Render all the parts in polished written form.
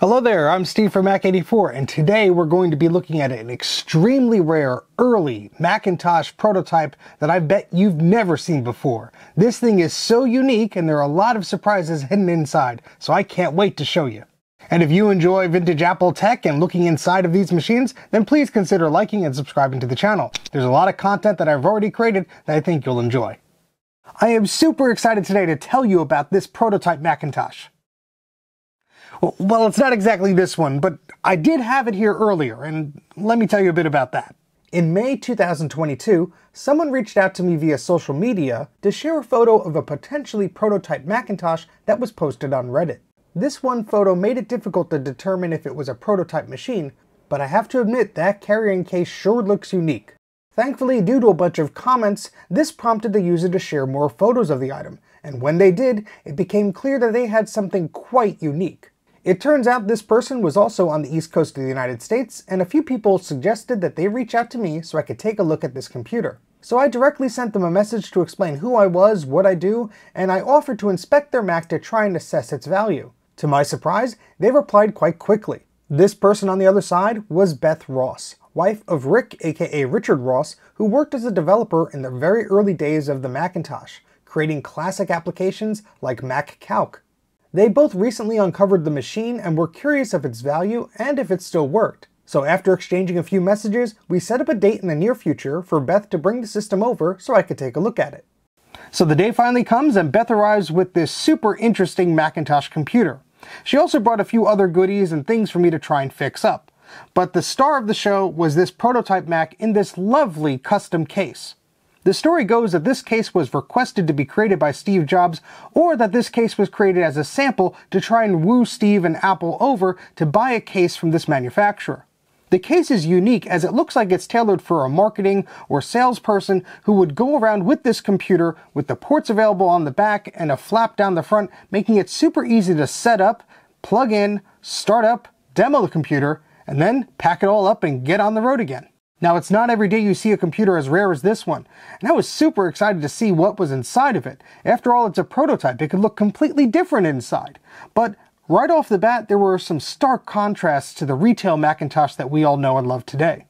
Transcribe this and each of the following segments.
Hello there, I'm Steve from Mac84, and today we're going to be looking at an extremely rare, early Macintosh prototype that I bet you've never seen before. This thing is so unique and there are a lot of surprises hidden inside, so I can't wait to show you. And if you enjoy vintage Apple tech and looking inside of these machines, then please consider liking and subscribing to the channel. There's a lot of content that I've already created that I think you'll enjoy. I am super excited today to tell you about this prototype Macintosh. Well, it's not exactly this one, but I did have it here earlier, and let me tell you a bit about that. In May 2022, someone reached out to me via social media to share a photo of a potentially prototype Macintosh that was posted on Reddit. This one photo made it difficult to determine if it was a prototype machine, but I have to admit that carrying case sure looks unique. Thankfully, due to a bunch of comments, this prompted the user to share more photos of the item, and when they did, it became clear that they had something quite unique. It turns out this person was also on the East Coast of the United States, and a few people suggested that they reach out to me so I could take a look at this computer. So I directly sent them a message to explain who I was, what I do, and I offered to inspect their Mac to try and assess its value. To my surprise, they replied quite quickly. This person on the other side was Beth Ross, wife of Rick, aka Richard Ross, who worked as a developer in the very early days of the Macintosh, creating classic applications like Mac Calc. They both recently uncovered the machine and were curious of its value and if it still worked. So after exchanging a few messages, we set up a date in the near future for Beth to bring the system over so I could take a look at it. So the day finally comes and Beth arrives with this super interesting Macintosh computer. She also brought a few other goodies and things for me to try and fix up. But the star of the show was this prototype Mac in this lovely custom case. The story goes that this case was requested to be created by Steve Jobs, or that this case was created as a sample to try and woo Steve and Apple over to buy a case from this manufacturer. The case is unique as it looks like it's tailored for a marketing or salesperson who would go around with this computer with the ports available on the back and a flap down the front, making it super easy to set up, plug in, start up, demo the computer, and then pack it all up and get on the road again. Now, it's not every day you see a computer as rare as this one, and I was super excited to see what was inside of it. After all, it's a prototype. It could look completely different inside. But right off the bat, there were some stark contrasts to the retail Macintosh that we all know and love today.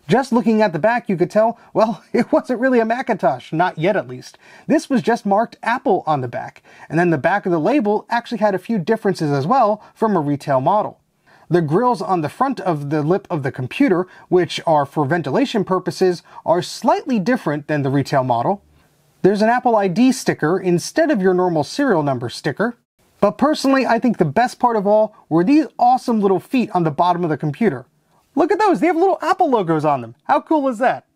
Just looking at the back, you could tell, well, it wasn't really a Macintosh, not yet at least. This was just marked Apple on the back, and then the back of the label actually had a few differences as well from a retail model. The grills on the front of the lip of the computer, which are for ventilation purposes, are slightly different than the retail model. There's an Apple ID sticker instead of your normal serial number sticker. But personally, I think the best part of all were these awesome little feet on the bottom of the computer. Look at those, they have little Apple logos on them. How cool is that?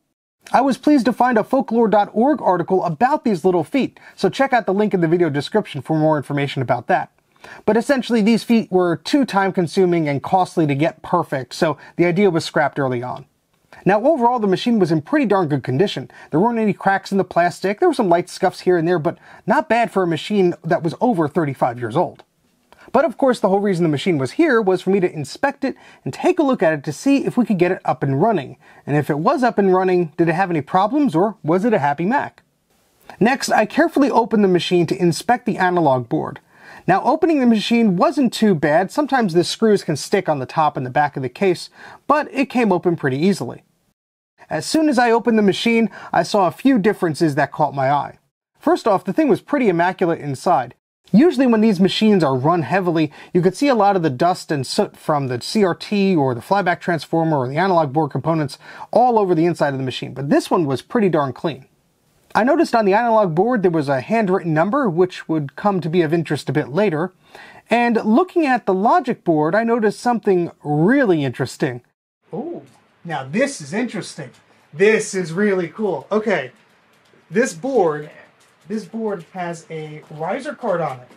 I was pleased to find a folklore.org article about these little feet, so check out the link in the video description for more information about that. But essentially these feet were too time-consuming and costly to get perfect, so the idea was scrapped early on. Now overall the machine was in pretty darn good condition. There weren't any cracks in the plastic, there were some light scuffs here and there, but not bad for a machine that was over 35 years old. But of course the whole reason the machine was here was for me to inspect it and take a look at it to see if we could get it up and running. And if it was up and running, did it have any problems or was it a happy Mac? Next, I carefully opened the machine to inspect the analog board. Now opening the machine wasn't too bad. Sometimes the screws can stick on the top and the back of the case, but it came open pretty easily. As soon as I opened the machine, I saw a few differences that caught my eye. First off, the thing was pretty immaculate inside. Usually when these machines are run heavily, you could see a lot of the dust and soot from the CRT or the flyback transformer or the analog board components all over the inside of the machine, but this one was pretty darn clean. I noticed on the analog board there was a handwritten number, which would come to be of interest a bit later. And looking at the logic board, I noticed something really interesting. Oh, now this is interesting. This is really cool. Okay, this board has a riser card on it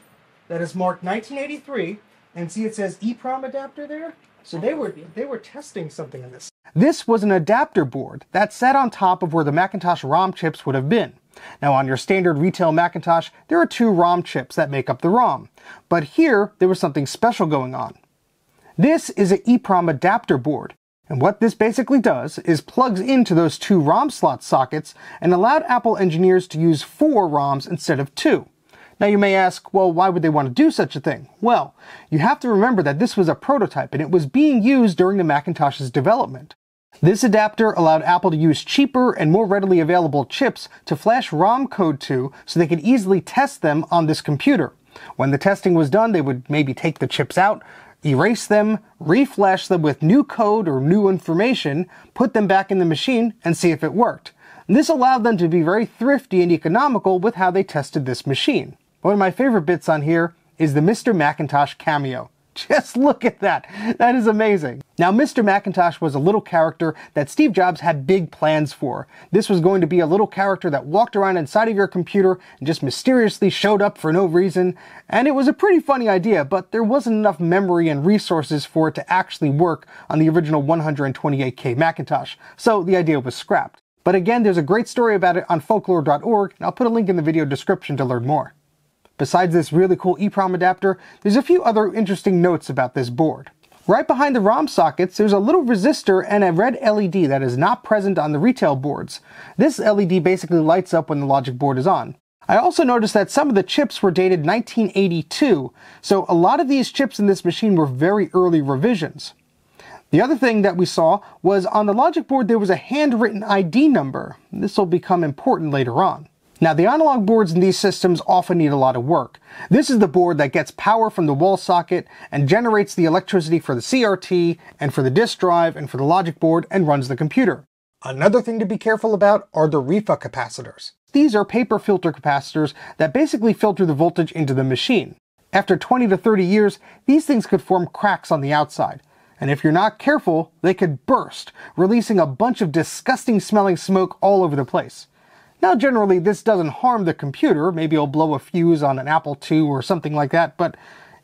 that is marked 1983, and see it says EEPROM adapter there? So they were testing something in this. This was an adapter board that sat on top of where the Macintosh ROM chips would have been. Now on your standard retail Macintosh, there are two ROM chips that make up the ROM. But here, there was something special going on. This is an EEPROM adapter board. And what this basically does is plugs into those two ROM slot sockets and allowed Apple engineers to use 4 ROMs instead of 2. Now you may ask, well, why would they want to do such a thing? Well, you have to remember that this was a prototype and it was being used during the Macintosh's development. This adapter allowed Apple to use cheaper and more readily available chips to flash ROM code to so they could easily test them on this computer. When the testing was done, they would maybe take the chips out, erase them, reflash them with new code or new information, put them back in the machine, and see if it worked. And this allowed them to be very thrifty and economical with how they tested this machine. One of my favorite bits on here is the Mr. Macintosh cameo. Just look at that. That is amazing. Now, Mr. Macintosh was a little character that Steve Jobs had big plans for. This was going to be a little character that walked around inside of your computer and just mysteriously showed up for no reason. And it was a pretty funny idea, but there wasn't enough memory and resources for it to actually work on the original 128K Macintosh. So the idea was scrapped. But again, there's a great story about it on folklore.org, and I'll put a link in the video description to learn more. Besides this really cool EEPROM adapter, there's a few other interesting notes about this board. Right behind the ROM sockets, there's a little resistor and a red LED that is not present on the retail boards. This LED basically lights up when the logic board is on. I also noticed that some of the chips were dated 1982, so a lot of these chips in this machine were very early revisions. The other thing that we saw was on the logic board there was a handwritten ID number. This will become important later on. Now, the analog boards in these systems often need a lot of work. This is the board that gets power from the wall socket and generates the electricity for the CRT and for the disk drive and for the logic board and runs the computer. Another thing to be careful about are the REFA capacitors. These are paper filter capacitors that basically filter the voltage into the machine. After 20 to 30 years, these things could form cracks on the outside. And if you're not careful, they could burst, releasing a bunch of disgusting smelling smoke all over the place. Now, generally, this doesn't harm the computer. Maybe it'll blow a fuse on an Apple II or something like that, but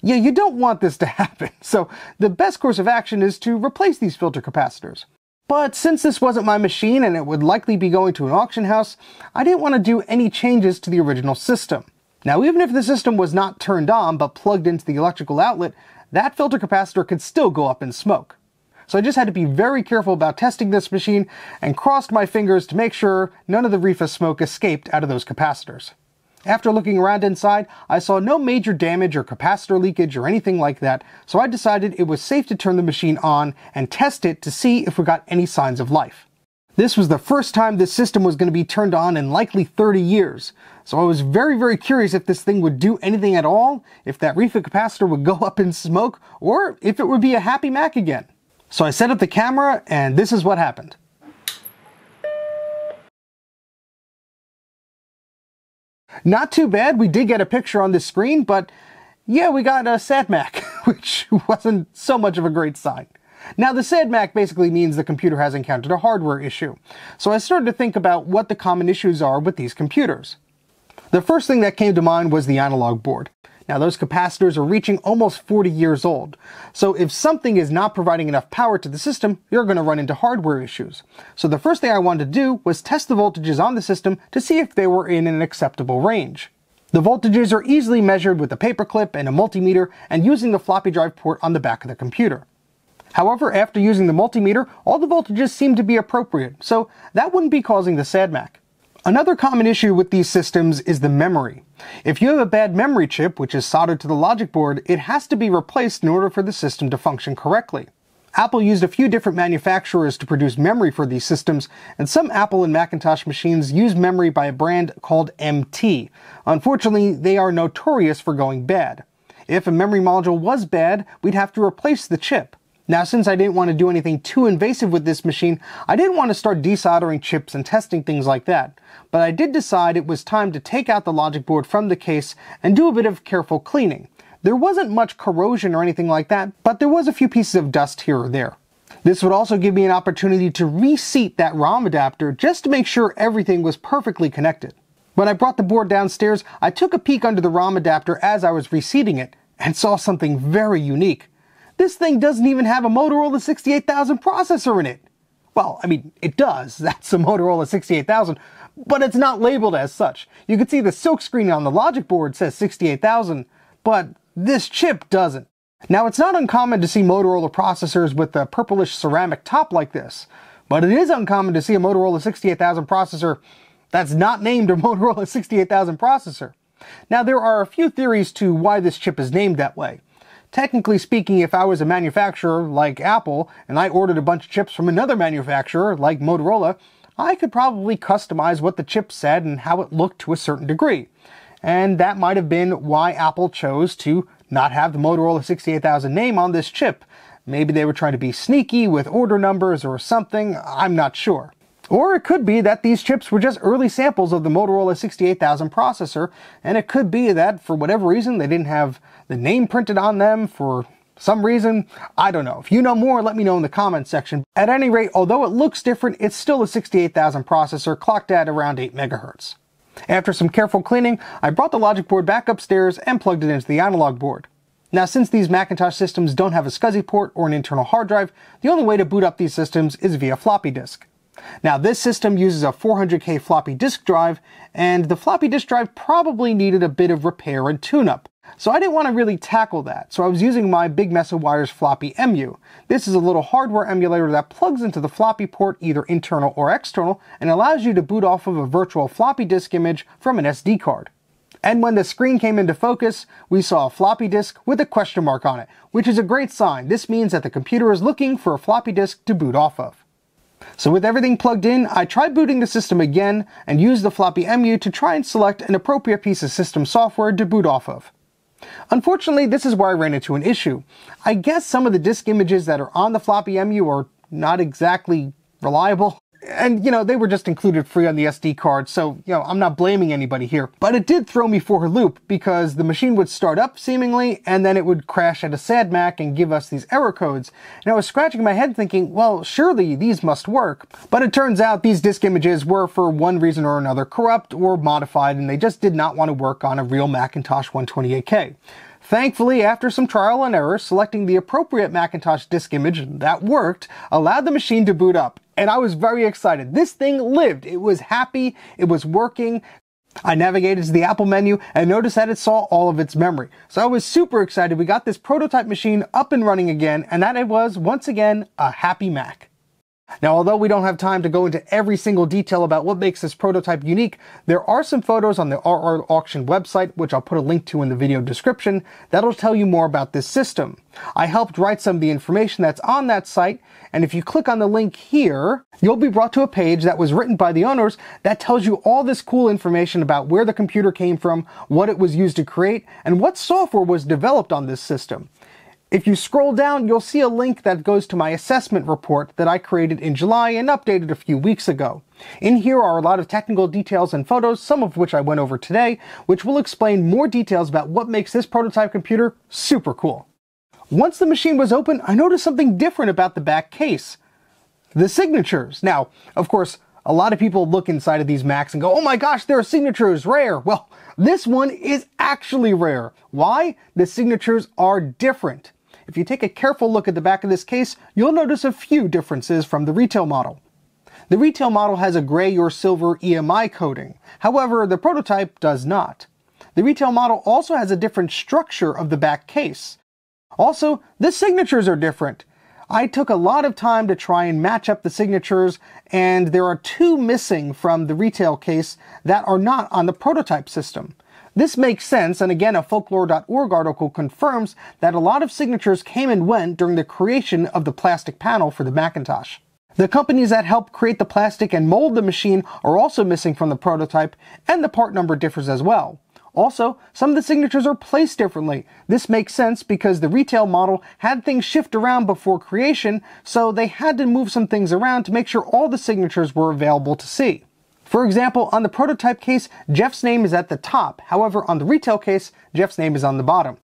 yeah, you don't want this to happen. So the best course of action is to replace these filter capacitors. But since this wasn't my machine and it would likely be going to an auction house, I didn't want to do any changes to the original system. Now, even if the system was not turned on but plugged into the electrical outlet, that filter capacitor could still go up in smoke. So I just had to be very careful about testing this machine and crossed my fingers to make sure none of the REFA smoke escaped out of those capacitors. After looking around inside, I saw no major damage or capacitor leakage or anything like that, so I decided it was safe to turn the machine on and test it to see if we got any signs of life. This was the first time this system was going to be turned on in likely 30 years, so I was very curious if this thing would do anything at all, if that REFA capacitor would go up in smoke, or if it would be a happy Mac again. So I set up the camera, and this is what happened. Not too bad, we did get a picture on the screen, but yeah, we got a sad Mac, which wasn't so much of a great sign. Now, the sad Mac basically means the computer has encountered a hardware issue. So I started to think about what the common issues are with these computers. The first thing that came to mind was the analog board. Now, those capacitors are reaching almost 40 years old. So if something is not providing enough power to the system, you're going to run into hardware issues. So the first thing I wanted to do was test the voltages on the system to see if they were in an acceptable range. The voltages are easily measured with a paperclip and a multimeter and using the floppy drive port on the back of the computer. However, after using the multimeter, all the voltages seem to be appropriate, so that wouldn't be causing the sad Mac. Another common issue with these systems is the memory. If you have a bad memory chip, which is soldered to the logic board, it has to be replaced in order for the system to function correctly. Apple used a few different manufacturers to produce memory for these systems, and some Apple and Macintosh machines use memory by a brand called MT. Unfortunately, they are notorious for going bad. If a memory module was bad, we'd have to replace the chip. Now, since I didn't want to do anything too invasive with this machine, I didn't want to start desoldering chips and testing things like that. But I did decide it was time to take out the logic board from the case and do a bit of careful cleaning. There wasn't much corrosion or anything like that, but there was a few pieces of dust here or there. This would also give me an opportunity to reseat that ROM adapter just to make sure everything was perfectly connected. When I brought the board downstairs, I took a peek under the ROM adapter as I was reseating it and saw something very unique. This thing doesn't even have a Motorola 68000 processor in it. Well, I mean, it does. That's a Motorola 68000, but it's not labeled as such. You can see the silkscreen on the logic board says 68000, but this chip doesn't. Now, it's not uncommon to see Motorola processors with a purplish ceramic top like this, but it is uncommon to see a Motorola 68000 processor that's not named a Motorola 68000 processor. Now, there are a few theories to why this chip is named that way. Technically speaking, if I was a manufacturer like Apple and I ordered a bunch of chips from another manufacturer like Motorola, I could probably customize what the chip said and how it looked to a certain degree. And that might have been why Apple chose to not have the Motorola 68000 name on this chip. Maybe they were trying to be sneaky with order numbers or something, I'm not sure. Or it could be that these chips were just early samples of the Motorola 68000 processor, and it could be that for whatever reason they didn't have the name printed on them for some reason. I don't know. If you know more, let me know in the comments section. At any rate, although it looks different, it's still a 68000 processor clocked at around 8 MHz. After some careful cleaning, I brought the logic board back upstairs and plugged it into the analog board. Now, since these Macintosh systems don't have a SCSI port or an internal hard drive, the only way to boot up these systems is via floppy disk. Now, this system uses a 400K floppy disk drive, and the floppy disk drive probably needed a bit of repair and tune-up. So I didn't want to really tackle that, so I was using my Big Mess of Wires floppy EMU. This is a little hardware emulator that plugs into the floppy port, either internal or external, and allows you to boot off of a virtual floppy disk image from an SD card. And when the screen came into focus, we saw a floppy disk with a question mark on it, which is a great sign. This means that the computer is looking for a floppy disk to boot off of. So with everything plugged in, I tried booting the system again and used the floppy EMU to try and select an appropriate piece of system software to boot off of. Unfortunately, this is where I ran into an issue. I guess some of the disk images that are on the floppy EMU are not exactly reliable. And, they were just included free on the SD card, so, I'm not blaming anybody here. But it did throw me for a loop, because the machine would start up, seemingly, and then it would crash at a SADMAC and give us these error codes. And I was scratching my head thinking, well, surely these must work. But it turns out these disk images were, for one reason or another, corrupt or modified, and they just did not want to work on a real Macintosh 128K. Thankfully, after some trial and error, selecting the appropriate Macintosh disk image that worked allowed the machine to boot up. And I was very excited. This thing lived. It was happy. It was working. I navigated to the Apple menu and noticed that it saw all of its memory. So I was super excited. We got this prototype machine up and running again, and that it was, once again, a happy Mac. Now, although we don't have time to go into every single detail about what makes this prototype unique, there are some photos on the RR Auction website, which I'll put a link to in the video description, that'll tell you more about this system. I helped write some of the information that's on that site, and if you click on the link here, you'll be brought to a page that was written by the owners that tells you all this cool information about where the computer came from, what it was used to create, and what software was developed on this system. If you scroll down, you'll see a link that goes to my assessment report that I created in July and updated a few weeks ago. In here are a lot of technical details and photos, some of which I went over today, which will explain more details about what makes this prototype computer super cool. Once the machine was open, I noticed something different about the back case. The signatures. Now, of course, a lot of people look inside of these Macs and go, oh my gosh, there are signatures, rare. Well, this one is actually rare. Why? The signatures are different. If you take a careful look at the back of this case, you'll notice a few differences from the retail model. The retail model has a gray or silver EMI coating. However, the prototype does not. The retail model also has a different structure of the back case. Also, the signatures are different. I took a lot of time to try and match up the signatures, and there are two missing from the retail case that are not on the prototype system. This makes sense, and again, a folklore.org article confirms that a lot of signatures came and went during the creation of the plastic panel for the Macintosh. The companies that helped create the plastic and mold the machine are also missing from the prototype, and the part number differs as well. Also, some of the signatures are placed differently. This makes sense because the retail model had things shift around before creation, so they had to move some things around to make sure all the signatures were available to see. For example, on the prototype case, Jeff's name is at the top. However, on the retail case, Jeff's name is on the bottom.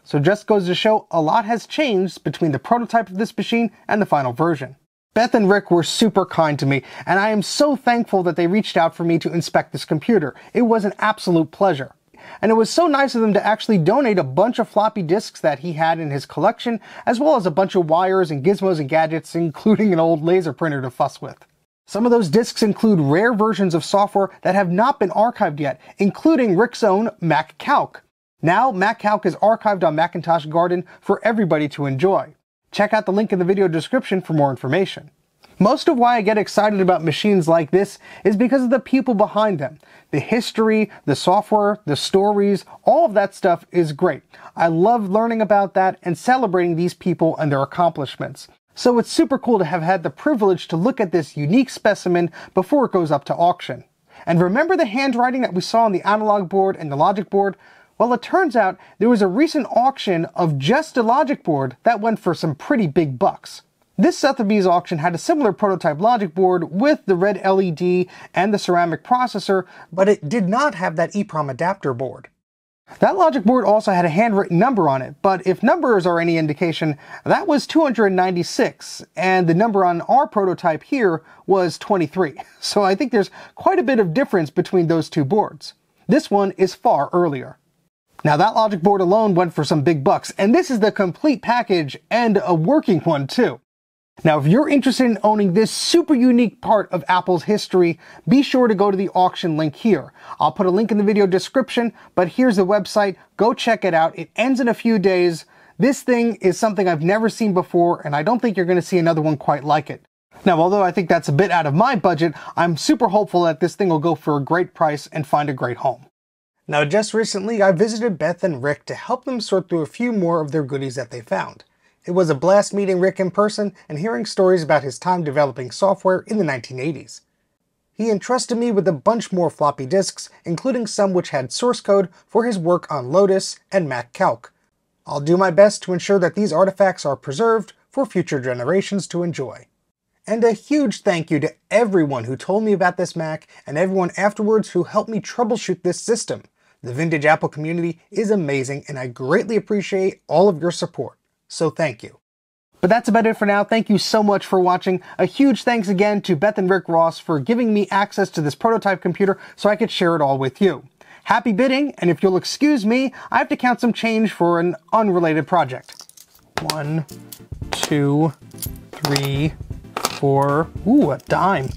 So just goes to show a lot has changed between the prototype of this machine and the final version. Beth and Rick were super kind to me, and I am so thankful that they reached out for me to inspect this computer. It was an absolute pleasure. And it was so nice of them to actually donate a bunch of floppy disks that he had in his collection, as well as a bunch of wires and gizmos and gadgets, including an old laser printer to fuss with. Some of those disks include rare versions of software that have not been archived yet, including Rick's own MacCalc. Now, MacCalc is archived on Macintosh Garden for everybody to enjoy. Check out the link in the video description for more information. Most of why I get excited about machines like this is because of the people behind them. The history, the software, the stories, all of that stuff is great. I love learning about that and celebrating these people and their accomplishments. So it's super cool to have had the privilege to look at this unique specimen before it goes up to auction. And remember the handwriting that we saw on the analog board and the logic board? Well, it turns out there was a recent auction of just a logic board that went for some pretty big bucks. This Sotheby's auction had a similar prototype logic board with the red LED and the ceramic processor, but it did not have that EEPROM adapter board. That logic board also had a handwritten number on it, but if numbers are any indication, that was 296, and the number on our prototype here was 23. So I think there's quite a bit of difference between those two boards. This one is far earlier. Now that logic board alone went for some big bucks, and this is the complete package and a working one too. Now, if you're interested in owning this super unique part of Apple's history, be sure to go to the auction link here. I'll put a link in the video description, but here's the website. Go check it out. It ends in a few days. This thing is something I've never seen before, and I don't think you're going to see another one quite like it. Now, although I think that's a bit out of my budget, I'm super hopeful that this thing will go for a great price and find a great home. Now, just recently, I visited Beth and Rick to help them sort through a few more of their goodies that they found. It was a blast meeting Rick in person and hearing stories about his time developing software in the 1980s. He entrusted me with a bunch more floppy disks, including some which had source code for his work on Lotus and Mac Calc. I'll do my best to ensure that these artifacts are preserved for future generations to enjoy. And a huge thank you to everyone who told me about this Mac and everyone afterwards who helped me troubleshoot this system. The vintage Apple community is amazing and I greatly appreciate all of your support. So thank you. But that's about it for now. Thank you so much for watching. A huge thanks again to Beth and Rick Ross for giving me access to this prototype computer so I could share it all with you. Happy bidding, and if you'll excuse me, I have to count some change for an unrelated project. 1, 2, 3, 4, ooh, a dime.